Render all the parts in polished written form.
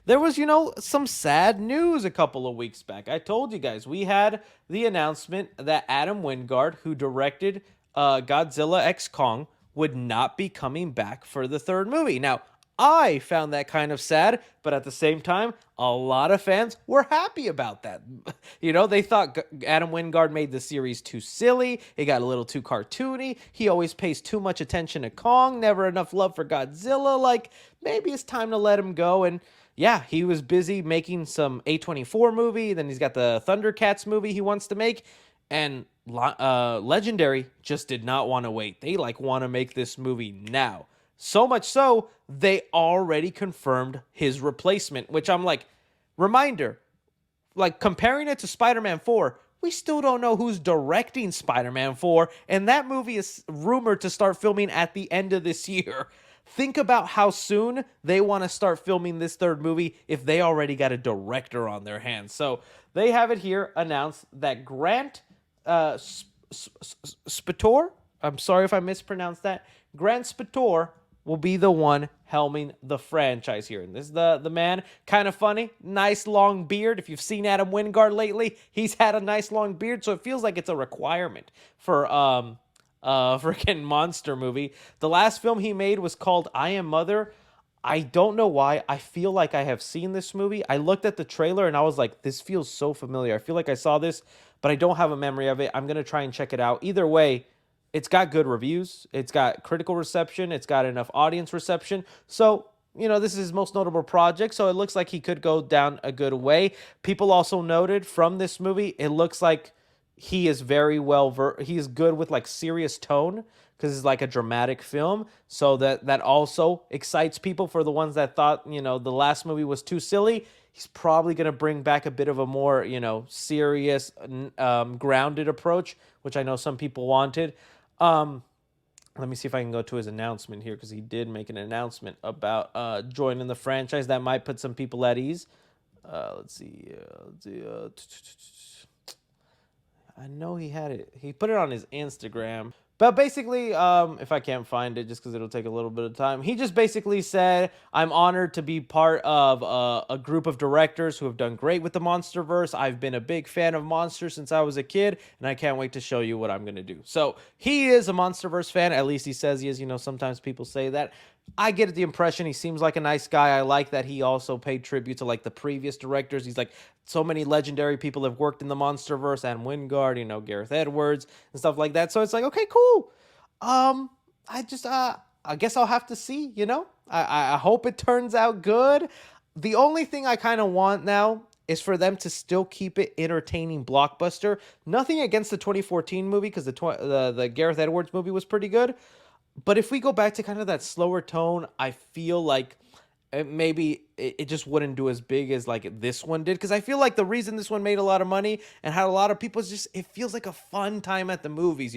there was, some sad news a couple of weeks back. I told you guys we had the announcement that Adam Wingard, who directed Godzilla X Kong, would not be coming back for the third movie. Now, I found that kind of sad, but at the same time, a lot of fans were happy about that. They thought Adam Wingard made the series too silly. It got a little too cartoony. He always pays too much attention to Kong, never enough love for Godzilla. Like, maybe it's time to let him go. And yeah, he was busy making some A24 movie. Then he's got the Thundercats movie he wants to make. And Legendary just did not want to wait. They want to make this movie now. So much so, they already confirmed his replacement, which I'm like, reminder, comparing it to Spider-Man 4, we still don't know who's directing Spider-Man 4, and that movie is rumored to start filming at the end of this year. Think about how soon they want to start filming this third movie if they already got a director on their hands. So they have it here announced that Grant Sputore, I'm sorry if I mispronounced that, Grant Sputore will be the one helming the franchise here. And this is the man, kind of funny, nice long beard. If you've seen Adam Wingard lately, he's had a nice long beard, so it feels like it's a requirement for freaking monster movie. The last film he made was called I Am Mother. I don't know why. I feel like I have seen this movie. I looked at the trailer and I was like, this feels so familiar. I feel like I saw this, but I don't have a memory of it. I'm going to try and check it out. Either way, it's got good reviews. It's got critical reception. It's got enough audience reception. So, this is his most notable project. So it looks like he could go down a good way. People also noted from this movie, it looks like he is very he is good with serious tone because it's like a dramatic film. So that also excites people for the ones that thought, the last movie was too silly. He's probably going to bring back a bit of a more, serious, grounded approach, which I know some people wanted. Let me see if I can go to his announcement here because he did make an announcement about joining the franchise that might put some people at ease. Let's see. I know he had it. He put it on his Instagram. But basically, if I can't find it, just because it'll take a little bit of time, he just basically said, I'm honored to be part of a group of directors who have done great with the Monsterverse. I've been a big fan of monsters since I was a kid, and I can't wait to show you what I'm going to do. So he is a Monsterverse fan. At least he says he is. Sometimes people say that. I get the impression he seems like a nice guy. I like that he also paid tribute to the previous directors. He's like, so many legendary people have worked in the Monsterverse, and Wingard, Gareth Edwards and stuff like that. So it's like, okay, cool. I guess I'll have to see. I hope it turns out good. The only thing I kind of want now is for them to still keep it entertaining blockbuster. Nothing against the 2014 movie because the Gareth Edwards movie was pretty good. But if we go back to kind of that slower tone, I feel like maybe it just wouldn't do as big as this one did. Because I feel like the reason this one made a lot of money and had a lot of people is just it feels like a fun time at the movies,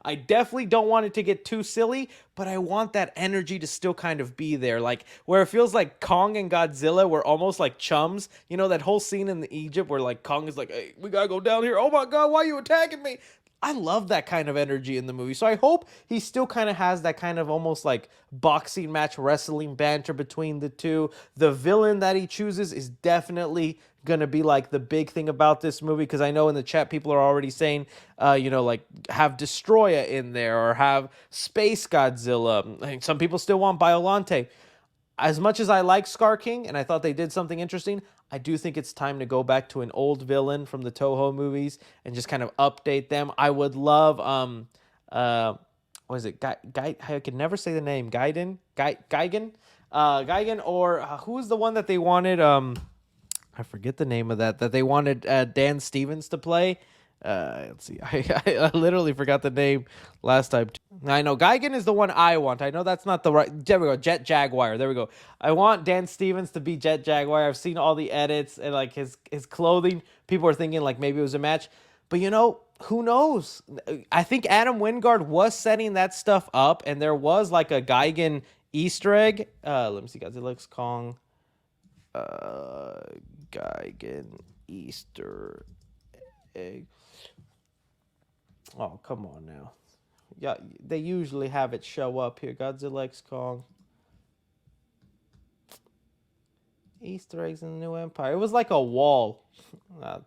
I definitely don't want it to get too silly, but I want that energy to still kind of be there. Where it feels like Kong and Godzilla were almost like chums. That whole scene in the Egypt where Kong is like, hey, we gotta go down here. Oh my God, why are you attacking me? I love that kind of energy in the movie. So I hope he still kind of has that kind of almost boxing match wrestling banter between the two. The villain that he chooses is definitely going to be the big thing about this movie because I know in the chat people are already saying, have Destroyer in there or have Space Godzilla. Some people still want Biolante. As much as I like Scar King and I thought they did something interesting, I do think it's time to go back to an old villain from the Toho movies and just kind of update them. I would love what is it? I can never say the name. Gigan, or who's the one that they wanted? I forget the name of that they wanted Dan Stevens to play. Let's see. I literally forgot the name last time. I know Gigan is the one I want. I know that's not the right. There we go. Jet Jaguar. There we go. I want Dan Stevens to be Jet Jaguar. I've seen all the edits and his clothing. People are thinking maybe it was a match, but who knows? I think Adam Wingard was setting that stuff up, and there was a Gigan Easter egg. Let me see, guys. It looks Kong. Gigan Easter egg. Oh, come on now. Yeah, they usually have it show up here. Godzilla X Kong. Easter eggs in the New Empire. It was like a wall.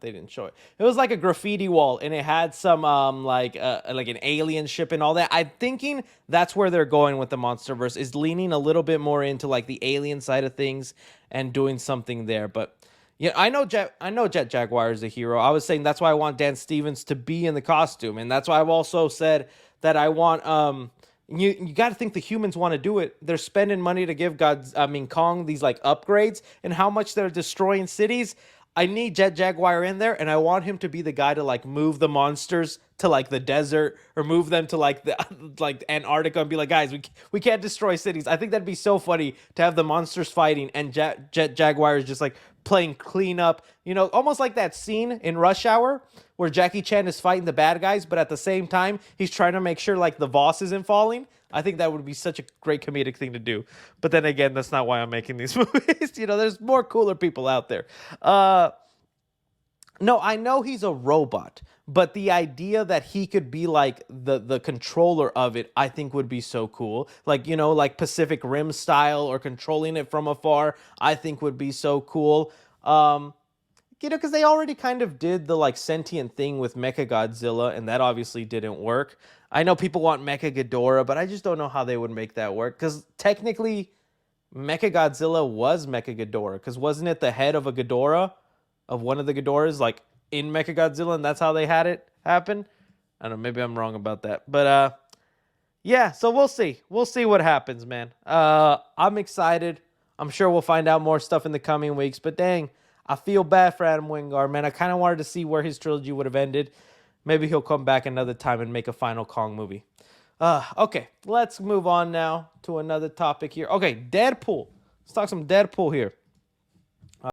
They didn't show it. It was like a graffiti wall, and it had some like an alien ship and all that. I'm thinking that's where they're going with the MonsterVerse, is leaning a little bit more into like the alien side of things and doing something there. But yeah, I know Jet Jaguar is a hero. I was saying that's why I want Dan Stevens to be in the costume, and that's why I've also said that I want you got to think the humans want to do it. They're spending money to give Kong these like upgrades, and how much they're destroying cities. I need Jet Jaguar in there, and I want him to be the guy to like move the monsters to like the desert, or move them to like the like Antarctica, and be like, guys, we can't destroy cities. I think that'd be so funny to have the monsters fighting, and Jet Jaguar is just like playing cleanup. Almost like that scene in Rush Hour where Jackie Chan is fighting the bad guys, but at the same time he's trying to make sure like the Voss isn't falling. I think that would be such a great comedic thing to do. But then again, that's not why I'm making these movies. There's more cooler people out there. No, I know he's a robot, but the idea that he could be like the controller of it, I think would be so cool. Like, like Pacific Rim style, or controlling it from afar, I think would be so cool. Because they already kind of did the like sentient thing with Mecha Godzilla, and that obviously didn't work. I know people want Mecha Ghidorah, but I just don't know how they would make that work. Because technically, Mecha Godzilla was Mecha Ghidorah. Because wasn't it the head of a Ghidorah, of one of the Ghidorahs, like in Mecha Godzilla, and that's how they had it happen? I don't know. Maybe I'm wrong about that, but yeah. So we'll see. We'll see what happens, man. I'm excited. I'm sure we'll find out more stuff in the coming weeks. But dang, I feel bad for Adam Wingard, man. I kind of wanted to see where his trilogy would have ended. Maybe he'll come back another time and make a final Kong movie. Okay, let's move on now to another topic here. Okay, Deadpool. Let's talk some Deadpool here.